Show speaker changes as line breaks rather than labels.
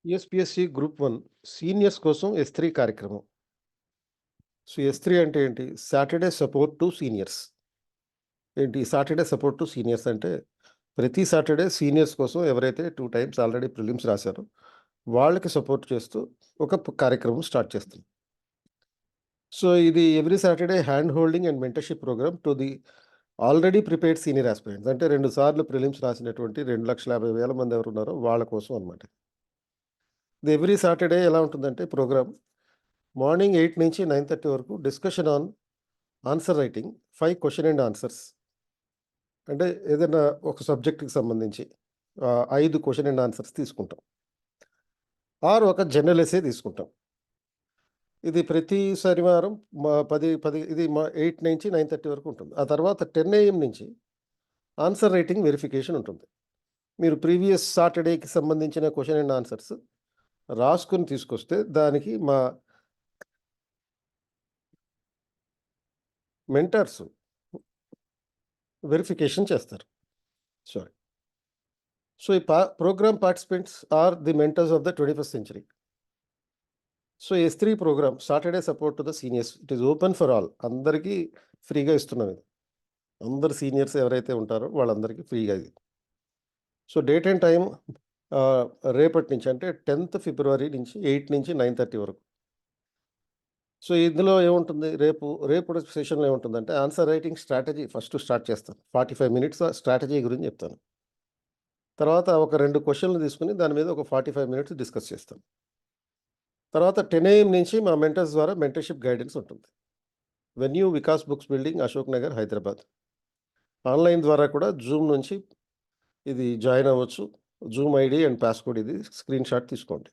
యూఎస్‌పీఎస్‌సీ group 1 seniors కోసం ఎస్3 కార్యక్రమం. So, ఎస్3 అంటే ఏంటి? Saturday support to seniors. ఏంటి సాటర్‌డే సపోర్ట్ టు సీనియర్స్ అంటే, ప్రతి సాటర్‌డే సీనియర్స్ కోసం ఎవరైతే 2 టైమ్స్ ఆల్రెడీ ప్రిలిమ్స్ రాసారో, వాళ్ళకి సపోర్ట్ చేస్తూ ఒక కార్యక్రమం స్టార్ట్ చేస్తున్నాం. సో, ఇది every Saturday hand holding and mentorship programme to the already prepared senior aspirants. అంటే 2 సార్లు ప్రిలిమ్స్ రాసినటువంటి 2,50,000 మంది ఎవరున్నారో వాళ్ళ కోసం అనమాట. ఇది ఎవ్రీ సాటర్‌డే ఎలా ఉంటుందంటే ప్రోగ్రామ్ మార్నింగ్ 8 నుంచి 9:30 వరకు discussion on answer writing 5 question and answers. అంటే ఏదైనా ఒక సబ్జెక్ట్‌కి సంబంధించి 5 క్వెషన్ అండ్ ఆన్సర్స్ తీసుకుంటాం. ఆర్ ఒక జనరల్ ఎస్సే తీసుకుంటాం. ఇది ప్రతి శనివారం 10 ఇది 8 నుంచి 9:30 వరకు ఉంటుంది. ఆ తర్వాత 10 AM నుంచి ఆన్సర్ రైటింగ్ వెరిఫికేషన్ ఉంటుంది. మీరు ప్రీవియస్ సాటర్‌డేకి సంబంధించిన క్వెషన్ అండ్ ఆన్సర్స్ రాసుకొని తీసుకొస్తే దానికి మా మెంటర్స్ వెరిఫికేషన్ చేస్తారు. సారీ. సో, ఈ program participants are the mentors of the 21st century. So, ఎస్3 program Saturday support to the seniors. It is open for all. అందరికీ ఫ్రీగా ఇస్తున్నాం ఇది. అందరు సీనియర్స్ ఎవరైతే ఉంటారో వాళ్ళందరికీ ఫ్రీగా ఇది. సో, డేట్ అండ్ టైమ్ ఆహ్, రేపటి నుంచి అంటే 10th ఫిబ్రవరి నుంచి 8 నుంచి 9:30 వరకు. సో, ఇందులో ఏముంటుంది రేపు సెషన్‌లో ఏముంటుందంటే answer writing strategy first start చేస్తాను. 45 మినిట్స్ స్ట్రాటజీ గురించి చెప్తాను. తర్వాత ఒక 2 క్వెషన్‌లు తీసుకొని దాని మీద ఒక 45 మినిట్స్ డిస్కస్ చేస్తాను. తర్వాత 10 AM నుంచి మా మెంటర్స్ ద్వారా మెంటర్‌షిప్ గైడెన్స్ ఉంటుంది. Venue Vikas books building, Ashok Nagar, Hyderabad. Online ద్వారా కూడా జూమ్ నుంచి ఇది జాయిన్ అవ్వచ్చు. జూమ్ ఐడీ అండ్ పాస్‌కోడ్ ఇది స్క్రీన్‌షాట్ తీసుకోండి.